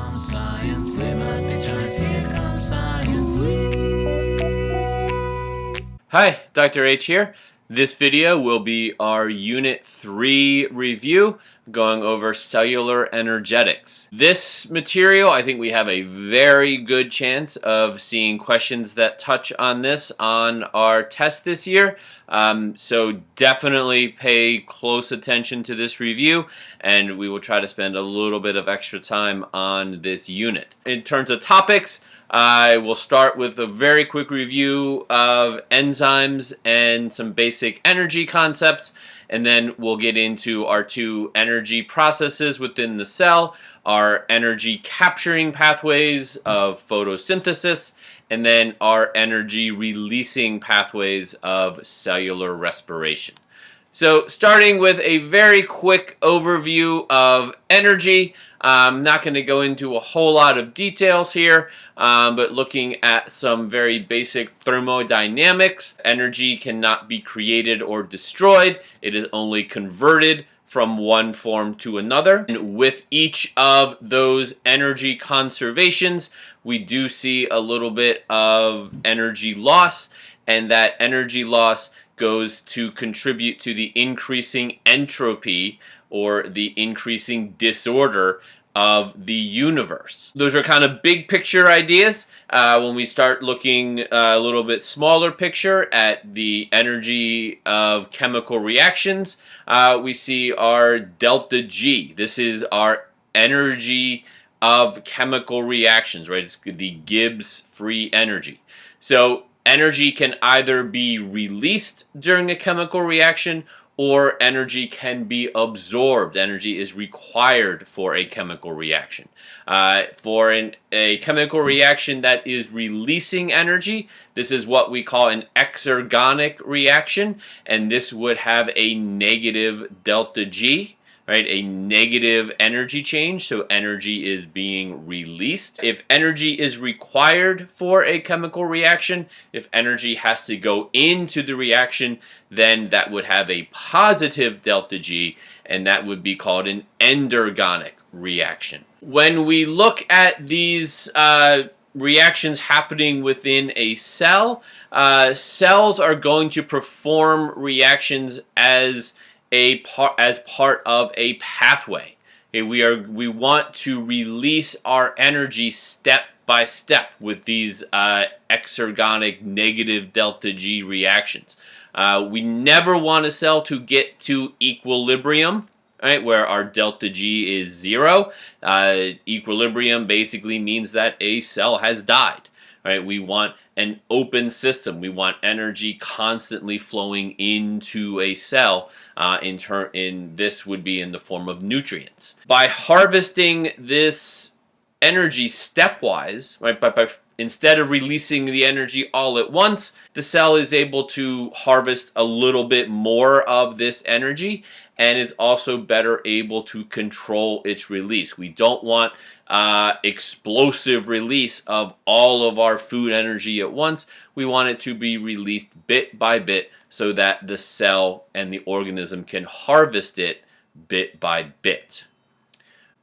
comes science. They might be giants, here comes science. Hi, Dr. H here. This video will be our Unit 3 review going over cellular energetics. This material, I think we have a very good chance of seeing questions that touch on this on our test this year. So definitely pay close attention to this review, and we will try to spend a little bit of extra time on this unit. In terms of topics, I will start with a very quick review of enzymes and some basic energy concepts, and then we'll get into our two energy processes within the cell, our energy capturing pathways of photosynthesis, and then our energy releasing pathways of cellular respiration. So starting with a very quick overview of energy. I'm not going to go into a whole lot of details here, but looking at some very basic thermodynamics. Energy cannot be created or destroyed. It is only converted from one form to another. And with each of those energy conservations, we do see a little bit of energy loss, and that energy loss goes to contribute to the increasing entropy or the increasing disorder of the universe. Those are kind of big picture ideas. When we start looking a little bit smaller picture at the energy of chemical reactions, we see our delta G. This is our energy of chemical reactions, right? It's the Gibbs free energy. So energy can either be released during a chemical reaction, or energy can be absorbed. Energy is required for a chemical reaction. For a chemical reaction that is releasing energy, this is what we call an exergonic reaction, and this would have a negative delta G. Right, a negative energy change, so energy is being released. If energy is required for a chemical reaction, if energy has to go into the reaction, then that would have a positive delta G, and that would be called an endergonic reaction. When we look at these reactions happening within a cell, cells are going to perform reactions as part of a pathway. Okay, we want to release our energy step by step with these exergonic negative delta G reactions. We never want a cell to get to equilibrium, right, where our delta G is 0. Equilibrium basically means that a cell has died. Right? We want an open system. We want energy constantly flowing into a cell. In this would be in the form of nutrients. By harvesting this energy stepwise, right? Instead of releasing the energy all at once, the cell is able to harvest a little bit more of this energy, and it's also better able to control its release. We don't want explosive release of all of our food energy at once. We want it to be released bit by bit so that the cell and the organism can harvest it bit by bit.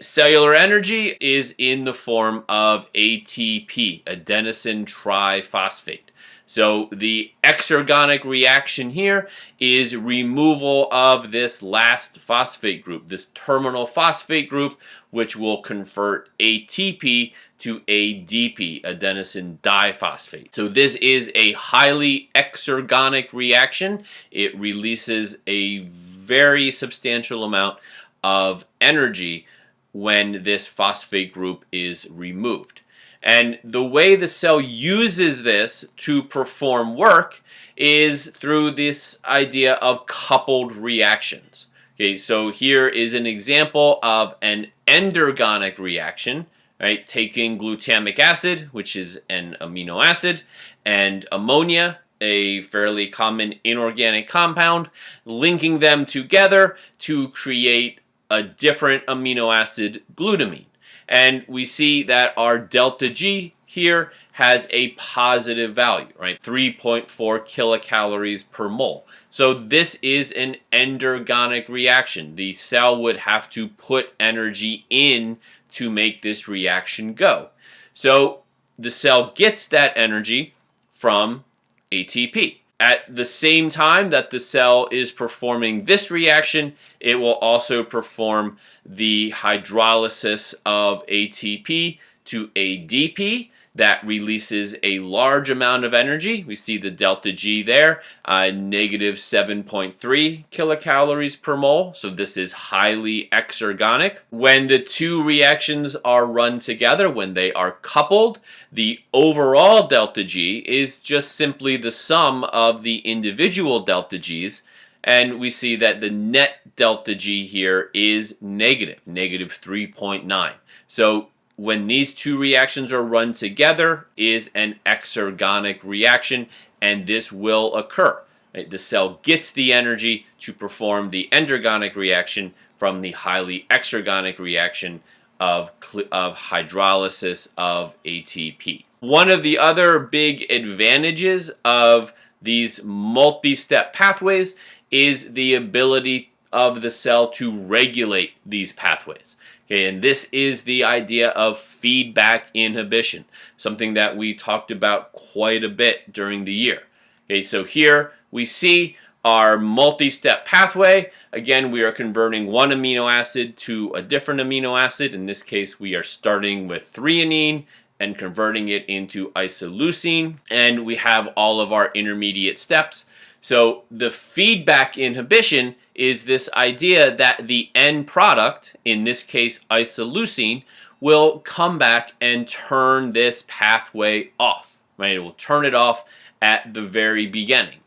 Cellular energy is in the form of ATP, adenosine triphosphate. So the exergonic reaction here is removal of this last phosphate group, this terminal phosphate group, which will convert ATP to ADP, adenosine diphosphate. So this is a highly exergonic reaction. It releases a very substantial amount of energy when this phosphate group is removed. And the way the cell uses this to perform work is through this idea of coupled reactions. Okay, so here is an example of an endergonic reaction, right? Taking glutamic acid, which is an amino acid, and ammonia, a fairly common inorganic compound, linking them together to create a different amino acid, glutamine. And we see that our delta G here has a positive value, right? 3.4 kilocalories per mole. So this is an endergonic reaction. The cell would have to put energy in to make this reaction go. So the cell gets that energy from ATP. At the same time that the cell is performing this reaction, it will also perform the hydrolysis of ATP to ADP. That releases a large amount of energy. We see the delta G there, negative 7.3 kilocalories per mole. So this is highly exergonic. When the two reactions are run together, when they are coupled, the overall delta G is just simply the sum of the individual delta G's. And we see that the net delta G here is negative 3.9. So when these two reactions are run together is an exergonic reaction, and this will occur. Right? The cell gets the energy to perform the endergonic reaction from the highly exergonic reaction of hydrolysis of ATP. One of the other big advantages of these multi-step pathways is the ability of the cell to regulate these pathways. Okay, and this is the idea of feedback inhibition, something that we talked about quite a bit during the year. Okay, so here we see our multi-step pathway. Again, we are converting one amino acid to a different amino acid. In this case, we are starting with threonine and converting it into isoleucine, and we have all of our intermediate steps. So the feedback inhibition is this idea that the end product, in this case isoleucine, will come back and turn this pathway off. Right? It will turn it off at the very beginning.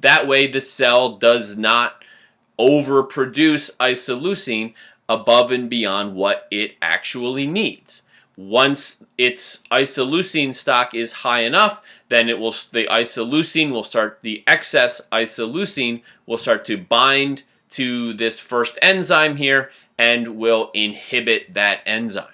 That way the cell does not overproduce isoleucine above and beyond what it actually needs. Once its isoleucine stock is high enough, then the excess isoleucine will start to bind to this first enzyme here and will inhibit that enzyme.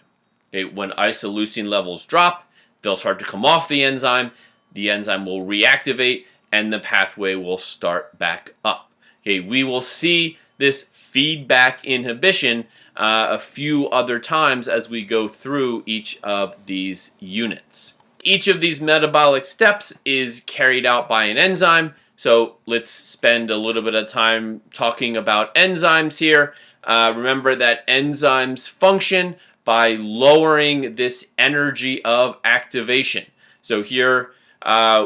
Okay, when isoleucine levels drop, they'll start to come off the enzyme will reactivate, and the pathway will start back up. Okay, we will see this feedback inhibition a few other times as we go through each of these units. Each of these metabolic steps is carried out by an enzyme, so let's spend a little bit of time talking about enzymes here. Remember that enzymes function by lowering this energy of activation. So here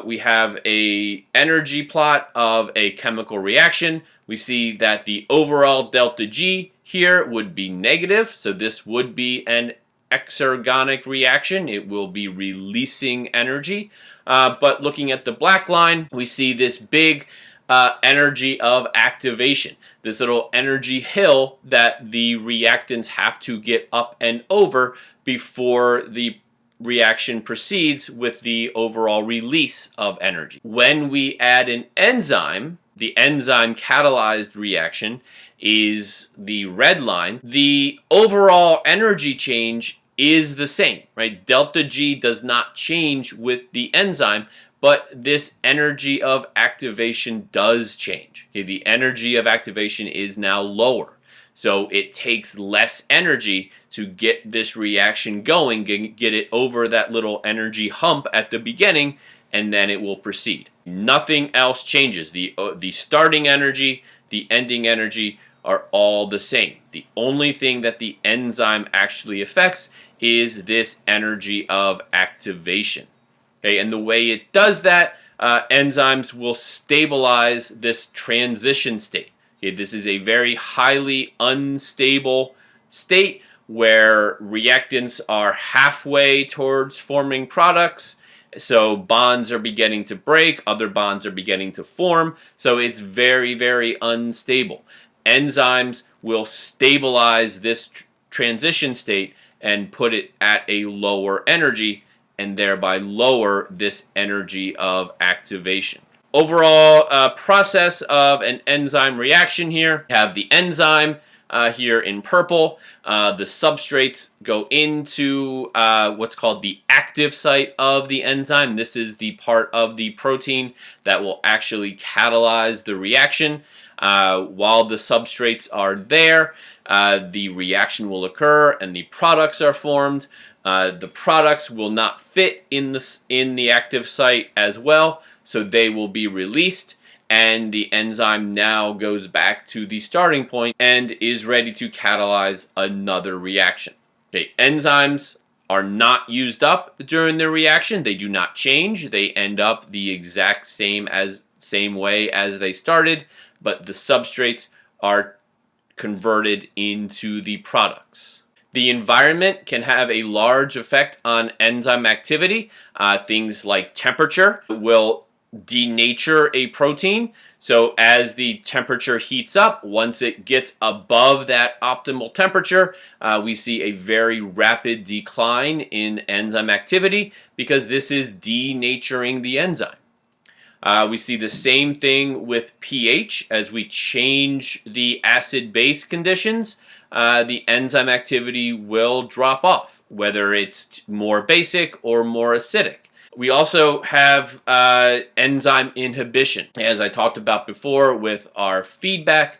we have an energy plot of a chemical reaction. We see that the overall delta G here would be negative, so this would be an exergonic reaction. It will be releasing energy. But looking at the black line, we see this big energy of activation, this little energy hill that the reactants have to get up and over before the reaction proceeds with the overall release of energy. When we add an enzyme, the enzyme catalyzed reaction is the red line. The overall energy change is the same, right? Delta G does not change with the enzyme, but this energy of activation does change. Okay, the energy of activation is now lower. So it takes less energy to get this reaction going, get it over that little energy hump at the beginning, and then it will proceed. Nothing else changes. The starting energy, the ending energy are all the same. The only thing that the enzyme actually affects is this energy of activation. Okay, and the way it does that, enzymes will stabilize this transition state. Okay, this is a very highly unstable state where reactants are halfway towards forming products. So bonds are beginning to break, other bonds are beginning to form. So it's very, very unstable. Enzymes will stabilize this transition state and put it at a lower energy, and thereby lower this energy of activation. Overall process of an enzyme reaction here. We have the enzyme here in purple. The substrates go into what's called the active site of the enzyme. This is the part of the protein that will actually catalyze the reaction. While the substrates are there, the reaction will occur and the products are formed. The products will not fit in the active site as well, so they will be released, and the enzyme now goes back to the starting point and is ready to catalyze another reaction. Okay, enzymes are not used up during the reaction. They do not change. They end up the exact same way as they started, but the substrates are converted into the products. The environment can have a large effect on enzyme activity. Things like temperature will denature a protein. So as the temperature heats up, once it gets above that optimal temperature, we see a very rapid decline in enzyme activity because this is denaturing the enzyme. We see the same thing with pH. As we change the acid-base conditions, the enzyme activity will drop off, whether it's more basic or more acidic. We also have enzyme inhibition. As I talked about before with our feedback,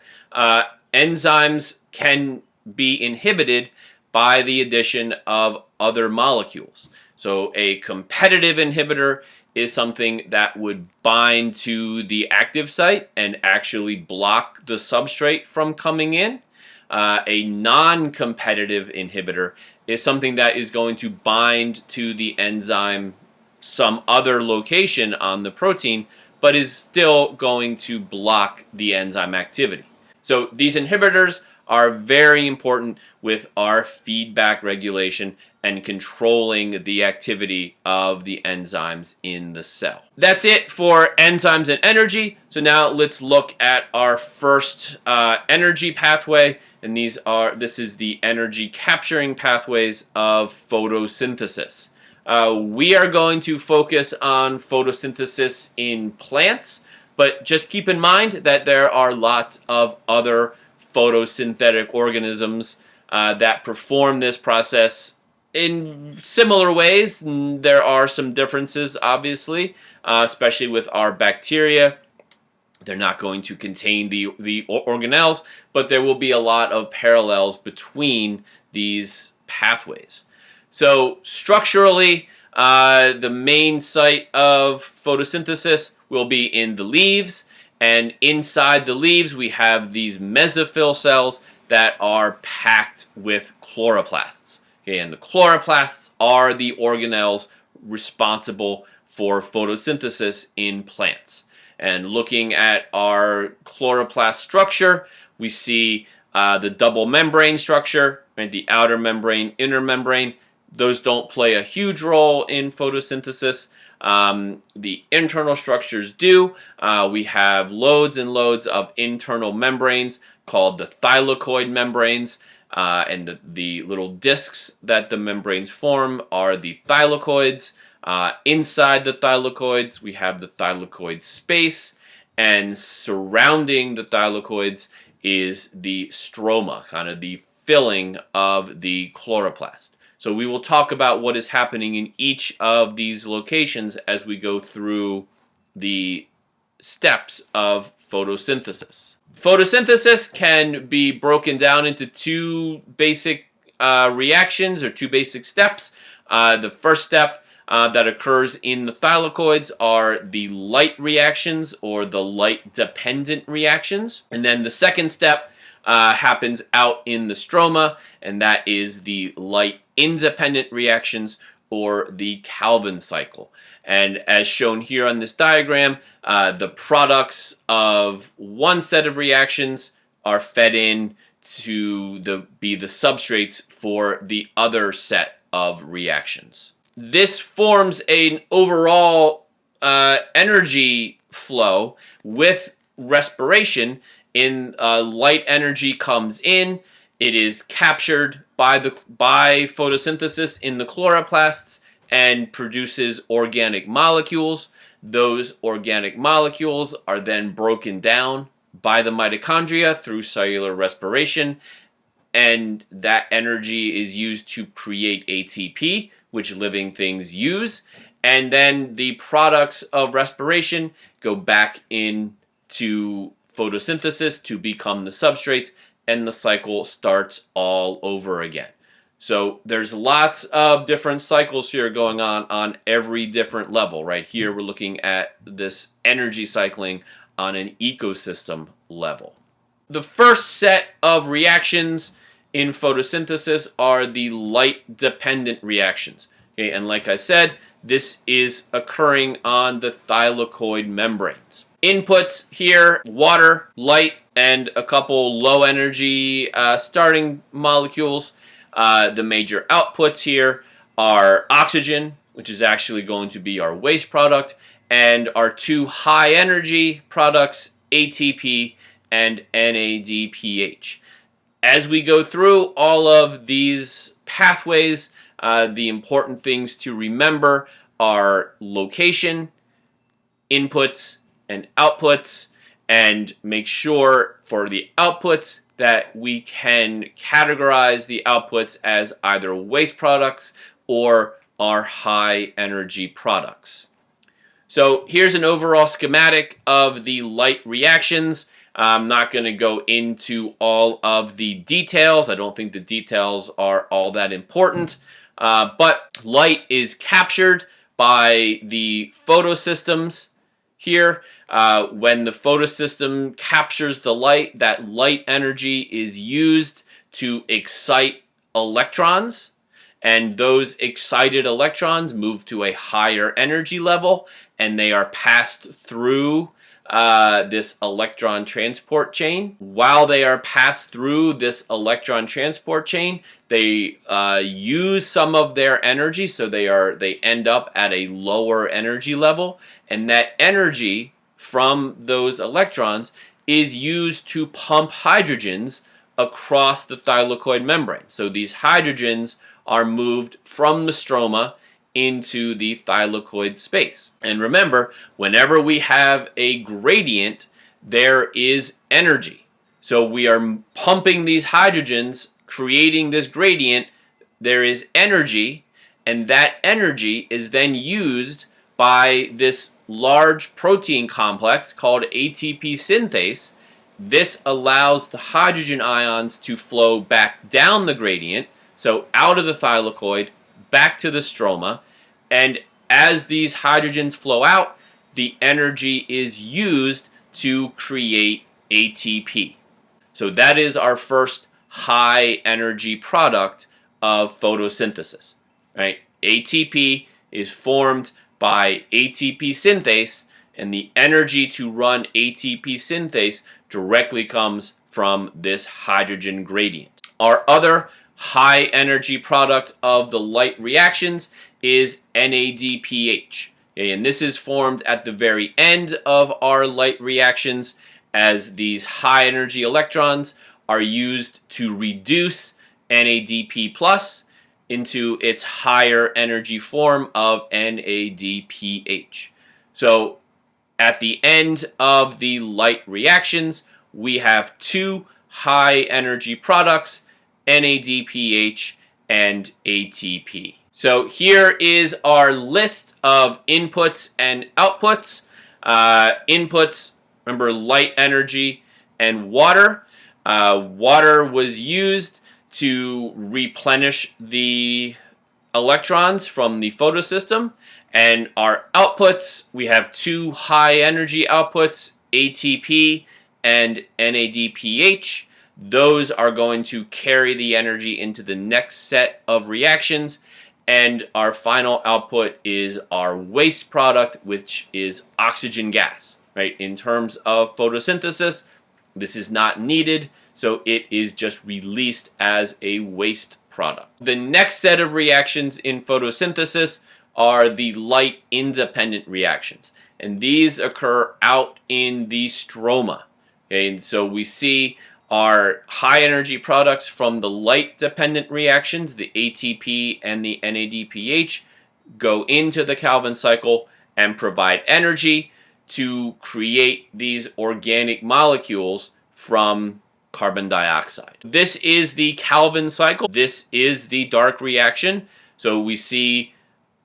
enzymes can be inhibited by the addition of other molecules. So a competitive inhibitor is something that would bind to the active site and actually block the substrate from coming in. A non-competitive inhibitor is something that is going to bind to the enzyme some other location on the protein, but is still going to block the enzyme activity. So these inhibitors are very important with our feedback regulation and controlling the activity of the enzymes in the cell. That's it for enzymes and energy. So now let's look at our first energy pathway, and this is the energy capturing pathways of photosynthesis. We are going to focus on photosynthesis in plants, but just keep in mind that there are lots of other photosynthetic organisms that perform this process in similar ways. There are some differences, obviously, especially with our bacteria. They're not going to contain the organelles, but there will be a lot of parallels between these pathways. So structurally, the main site of photosynthesis will be in the leaves, and inside the leaves we have these mesophyll cells that are packed with chloroplasts. Okay, and the chloroplasts are the organelles responsible for photosynthesis in plants. And looking at our chloroplast structure, we see the double membrane structure, right? The outer membrane, inner membrane. Those don't play a huge role in photosynthesis. The internal structures do. We have loads and loads of internal membranes called the thylakoid membranes, and the little discs that the membranes form are the thylakoids. Inside the thylakoids, we have the thylakoid space, and surrounding the thylakoids is the stroma, kind of the filling of the chloroplast. So we will talk about what is happening in each of these locations as we go through the steps of photosynthesis. Photosynthesis can be broken down into two basic reactions, or two basic steps. The first step that occurs in the thylakoids are the light reactions, or the light-dependent reactions. And then the second step happens out in the stroma, and that is the light-independent reactions, or the Calvin cycle. And as shown here on this diagram, the products of one set of reactions are fed in to be the substrates for the other set of reactions. This forms an overall energy flow with respiration. Light energy comes in, it is captured by photosynthesis in the chloroplasts and produces organic molecules. Those organic molecules are then broken down by the mitochondria through cellular respiration, and that energy is used to create ATP, which living things use, and then the products of respiration go back into photosynthesis to become the substrates, and the cycle starts all over again. So there's lots of different cycles here going on every different level. Right here we're looking at this energy cycling on an ecosystem level. The first set of reactions in photosynthesis are the light-dependent reactions. Okay, and like I said, this is occurring on the thylakoid membranes. Inputs here, water, light, and a couple low-energy starting molecules. The major outputs here are oxygen, which is actually going to be our waste product, and our two high-energy products, ATP and NADPH. As we go through all of these pathways, the important things to remember are location, inputs, and outputs, and make sure for the outputs that we can categorize the outputs as either waste products or our high energy products. So here's an overall schematic of the light reactions. I'm not going to go into all of the details. I don't think the details are all that important. But light is captured by the photosystems here. When the photosystem captures the light, that light energy is used to excite electrons, and those excited electrons move to a higher energy level, and they are passed through this electron transport chain. While they are passed through this electron transport chain, they use some of their energy, so they end up at a lower energy level, and that energy from those electrons is used to pump hydrogens across the thylakoid membrane. So these hydrogens are moved from the stroma into the thylakoid space. And remember, whenever we have a gradient, there is energy. So we are pumping these hydrogens, creating this gradient, there is energy, and that energy is then used by this large protein complex called ATP synthase. This allows the hydrogen ions to flow back down the gradient, so out of the thylakoid, back to the stroma, and as these hydrogens flow out, the energy is used to create ATP. So that is our first high energy product of photosynthesis, right? ATP is formed by ATP synthase, and the energy to run ATP synthase directly comes from this hydrogen gradient. Our other high energy product of the light reactions is NADPH. Okay, and this is formed at the very end of our light reactions, as these high energy electrons are used to reduce NADP plus into its higher energy form of NADPH. So at the end of the light reactions, we have two high energy products, NADPH and ATP. So here is our list of inputs and outputs. Inputs, remember, light energy and water. Water was used to replenish the electrons from the photosystem. And our outputs, we have two high energy outputs, ATP and NADPH. Those are going to carry the energy into the next set of reactions. And our final output is our waste product, which is oxygen gas, right? In terms of photosynthesis, this is not needed, so it is just released as a waste product. The next set of reactions in photosynthesis are the light-independent reactions, and these occur out in the stroma. Okay, and so we see our high energy products from the light-dependent reactions, the ATP and the NADPH, go into the Calvin cycle and provide energy to create these organic molecules from carbon dioxide. This is the Calvin cycle. This is the dark reaction. So we see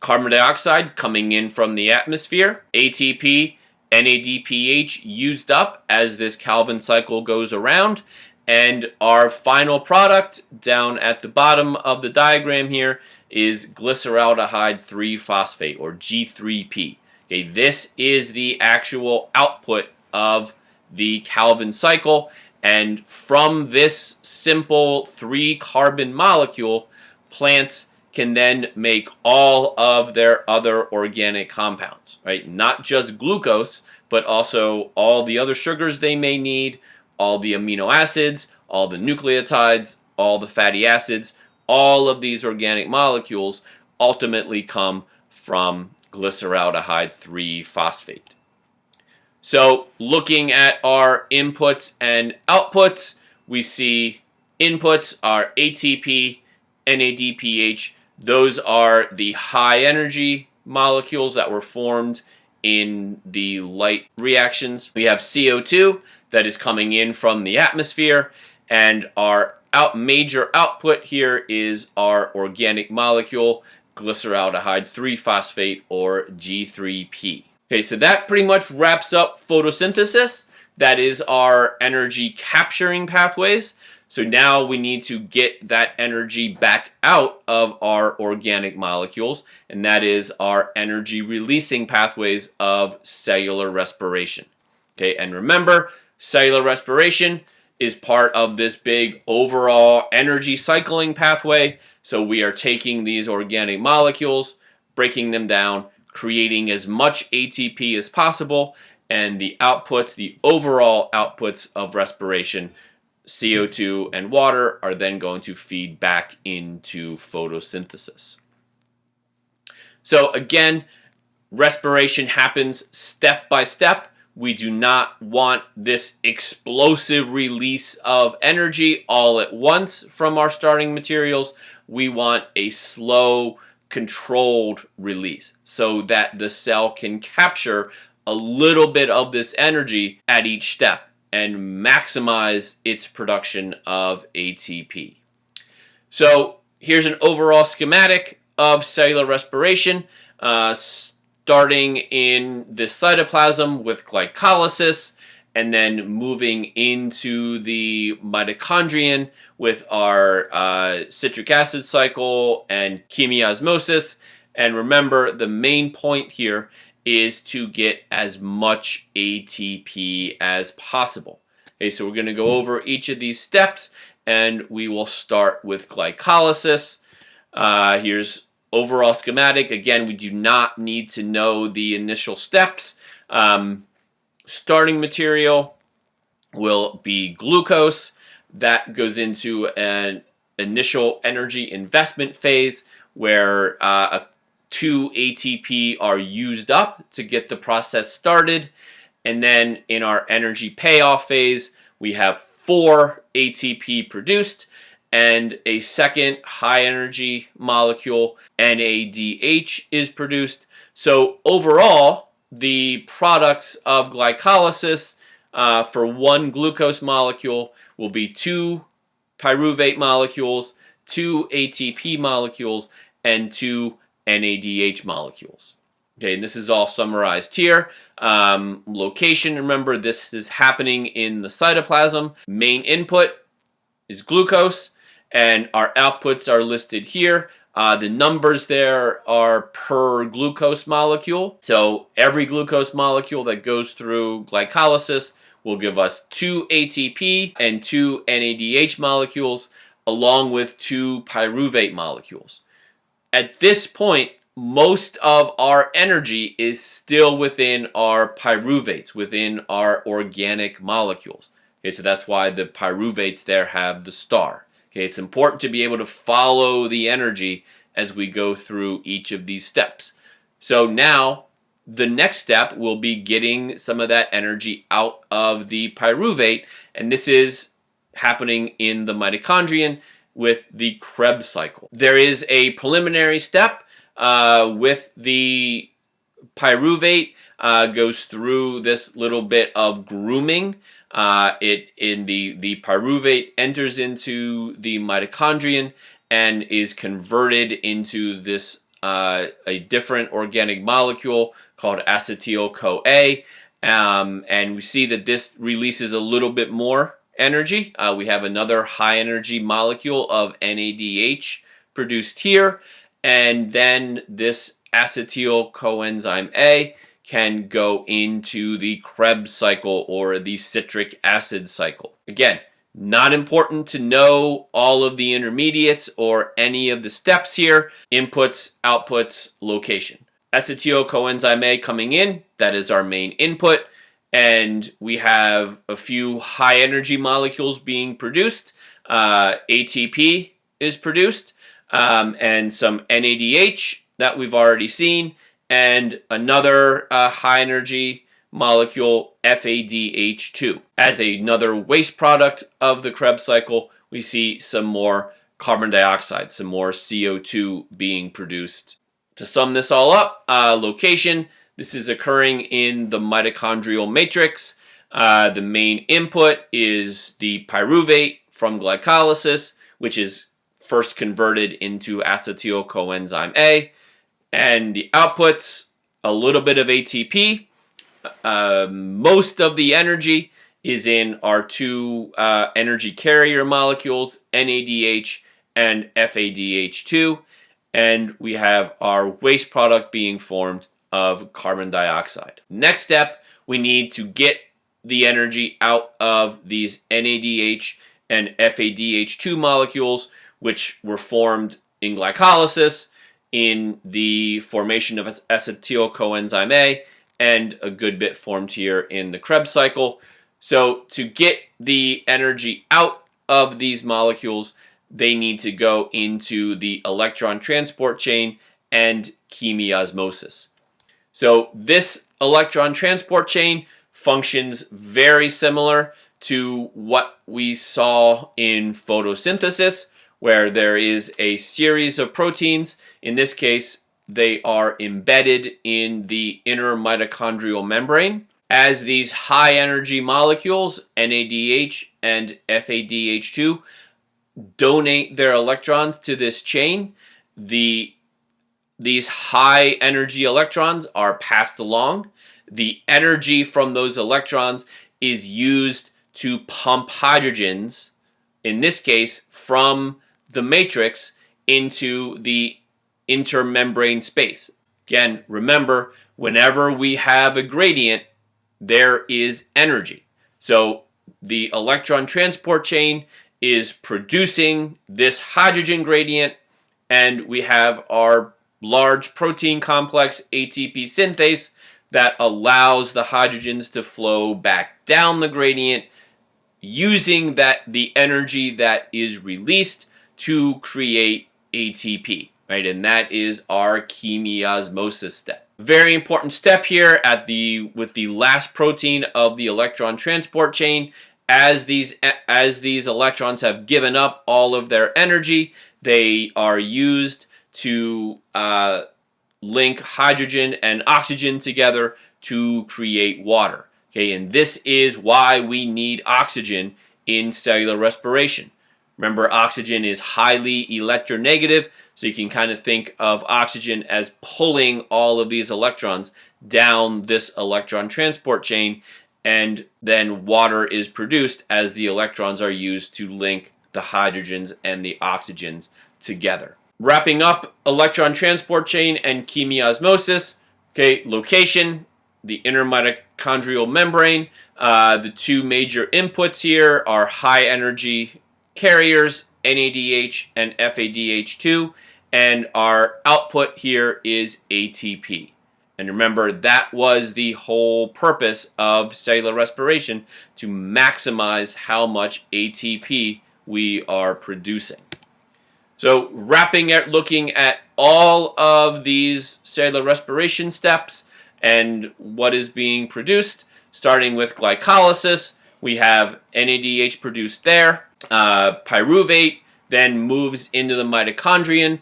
carbon dioxide coming in from the atmosphere, ATP NADPH used up as this Calvin cycle goes around, and our final product down at the bottom of the diagram here is glyceraldehyde 3-phosphate, or G3P. Okay, this is the actual output of the Calvin cycle, and from this simple 3-carbon molecule, plants can then make all of their other organic compounds, right? Not just glucose, but also all the other sugars they may need, all the amino acids, all the nucleotides, all the fatty acids. All of these organic molecules ultimately come from glyceraldehyde 3-phosphate. So looking at our inputs and outputs, we see inputs are ATP, NADPH. Those are the high energy molecules that were formed in the light reactions. We have CO2 that is coming in from the atmosphere, and our major output here is our organic molecule, glyceraldehyde 3-phosphate, or G3P. Okay, so that pretty much wraps up photosynthesis. That is our energy capturing pathways. So now we need to get that energy back out of our organic molecules, and that is our energy releasing pathways of cellular respiration. Okay, and remember, cellular respiration is part of this big overall energy cycling pathway. So we are taking these organic molecules, breaking them down, creating as much ATP as possible, and the outputs, the overall outputs of respiration, CO2 and water, are then going to feed back into photosynthesis. So again, respiration happens step by step. We do not want this explosive release of energy all at once from our starting materials. We want a slow, controlled release so that the cell can capture a little bit of this energy at each step and maximize its production of ATP. So here's an overall schematic of cellular respiration, starting in the cytoplasm with glycolysis, and then moving into the mitochondrion with our citric acid cycle and chemiosmosis. And remember, the main point here is to get as much ATP as possible. Okay, so we're going to go over each of these steps, and we will start with glycolysis. Here's overall schematic. Again, we do not need to know the initial steps. Starting material will be glucose. That goes into an initial energy investment phase where 2 ATP are used up to get the process started. And then in our energy payoff phase, we have 4 ATP produced, and a second high energy molecule, NADH, is produced. So overall, the products of glycolysis for 1 glucose molecule will be 2 pyruvate molecules, 2 ATP molecules, and 2 NADH molecules. Okay, and this is all summarized here. Location, remember, this is happening in the cytoplasm. Main input is glucose, and our outputs are listed here. The numbers there are per glucose molecule. So every glucose molecule that goes through glycolysis will give us 2 ATP and 2 NADH molecules, along with 2 pyruvate molecules. At this point, most of our energy is still within our pyruvates, within our organic molecules. Okay, so that's why the pyruvates there have the star. Okay, it's important to be able to follow the energy as we go through each of these steps. So now, the next step will be getting some of that energy out of the pyruvate, and this is happening in the mitochondrion with the Krebs cycle. There is a preliminary step with the pyruvate, goes through this little bit of grooming. The pyruvate enters into the mitochondrion and is converted into this a different organic molecule called acetyl-CoA, And we see that this releases a little bit more energy. We have another high energy molecule of NADH produced here, and then this acetyl coenzyme A can go into the Krebs cycle or the citric acid cycle. Again, not important to know all of the intermediates or any of the steps here. Inputs, outputs, location. Acetyl coenzyme A coming in, that is our main input, and we have a few high energy molecules being produced. ATP is produced, and some NADH that we've already seen, and another high energy molecule, FADH2. As another waste product of the Krebs cycle, we see some more carbon dioxide, some more CO2 being produced. To sum this all up, location, this is occurring in the mitochondrial matrix. The main input is the pyruvate from glycolysis, which is first converted into acetyl coenzyme A. And the outputs, a little bit of ATP. Most of the energy is in our two energy carrier molecules, NADH and FADH2. And we have our waste product being formed of carbon dioxide. Next step, we need to get the energy out of these NADH and FADH2 molecules, which were formed in glycolysis, in the formation of acetyl coenzyme A, and a good bit formed here in the Krebs cycle. So to get the energy out of these molecules, they need to go into the electron transport chain and chemiosmosis. So this electron transport chain functions very similar to what we saw in photosynthesis, where there is a series of proteins. In this case, they are embedded in the inner mitochondrial membrane. As these high energy molecules, NADH and FADH2, donate their electrons to this chain, these high energy electrons are passed along. The energy from those electrons is used to pump hydrogens, in this case, from the matrix into the intermembrane space. Again, remember, whenever we have a gradient, there is energy. So the electron transport chain is producing this hydrogen gradient, and we have our large protein complex ATP synthase that allows the hydrogens to flow back down the gradient, using the energy that is released to create ATP, right? And that is our chemiosmosis step. Very important step here with the last protein of the electron transport chain. As these electrons have given up all of their energy, they are used to link hydrogen and oxygen together to create water. Okay, and this is why we need oxygen in cellular respiration. Remember, oxygen is highly electronegative, so you can kind of think of oxygen as pulling all of these electrons down this electron transport chain, and then water is produced as the electrons are used to link the hydrogens and the oxygens together. Wrapping up electron transport chain and chemiosmosis, okay, location, the inner mitochondrial membrane. The two major inputs here are high energy carriers, NADH and FADH2, and our output here is ATP. And remember, that was the whole purpose of cellular respiration, to maximize how much ATP we are producing. So looking at all of these cellular respiration steps and what is being produced, starting with glycolysis, we have NADH produced there. Pyruvate then moves into the mitochondrion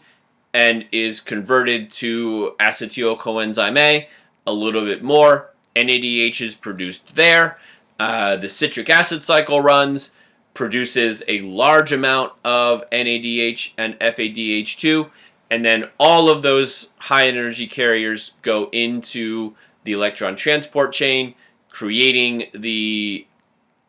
and is converted to acetyl coenzyme A little bit more. NADH is produced there. The citric acid cycle runs, produces a large amount of NADH and FADH2, and then all of those high energy carriers go into the electron transport chain, creating the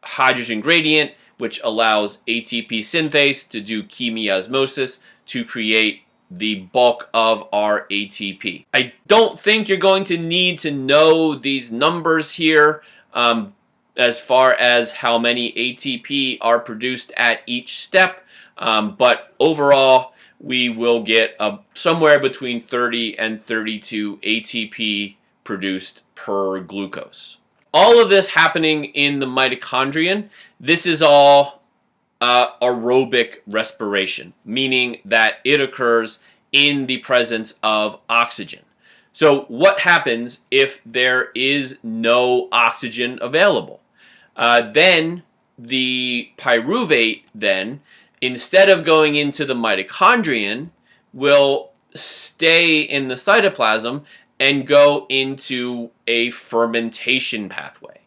hydrogen gradient, which allows ATP synthase to do chemiosmosis to create the bulk of our ATP. I don't think you're going to need to know these numbers here as far as how many ATP are produced at each step, but overall we will get somewhere between 30 and 32 ATP produced per glucose. All of this happening in the mitochondrion. This is all aerobic respiration, meaning that it occurs in the presence of oxygen. So what happens if there is no oxygen available? Then the pyruvate then, instead of going into the mitochondrion, will stay in the cytoplasm and go into a fermentation pathway.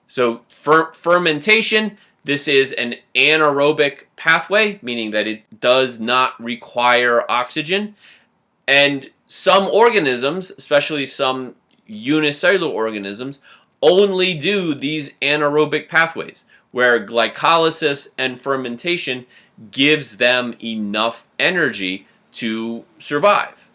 So fermentation, this is an anaerobic pathway, meaning that it does not require oxygen. And some organisms, especially some unicellular organisms, only do these anaerobic pathways, where glycolysis and fermentation gives them enough energy to survive.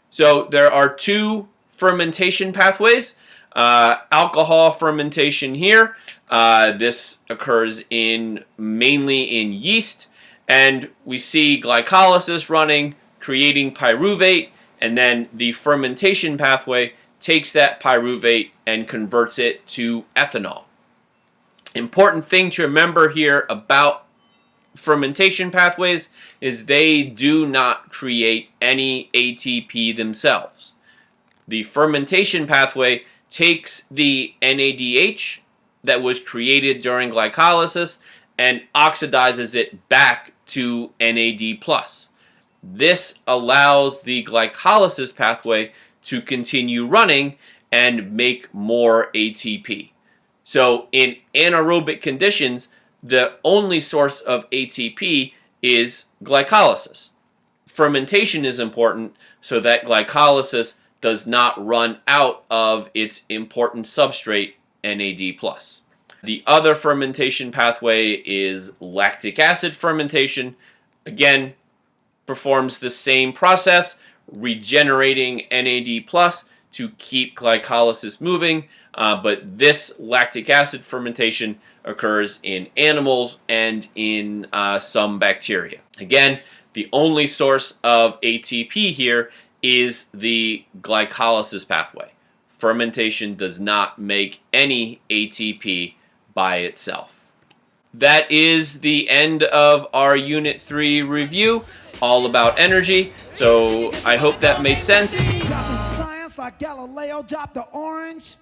So there are two fermentation pathways. Alcohol fermentation here. This occurs mainly in yeast, and we see glycolysis running, creating pyruvate, and then the fermentation pathway takes that pyruvate and converts it to ethanol. Important thing to remember here about fermentation pathways is they do not create any ATP themselves. The fermentation pathway takes the NADH that was created during glycolysis and oxidizes it back to NAD+. This allows the glycolysis pathway to continue running and make more ATP. So in anaerobic conditions, the only source of ATP is glycolysis. Fermentation is important so that glycolysis does not run out of its important substrate, NAD+. The other fermentation pathway is lactic acid fermentation. Again, performs the same process, regenerating NAD+ to keep glycolysis moving, but this lactic acid fermentation occurs in animals and in some bacteria. Again, the only source of ATP here is the glycolysis pathway. Fermentation does not make any ATP by itself. That is the end of our Unit 3 review, all about energy. So I hope that made sense. Dropping science like Galileo dropped the orange.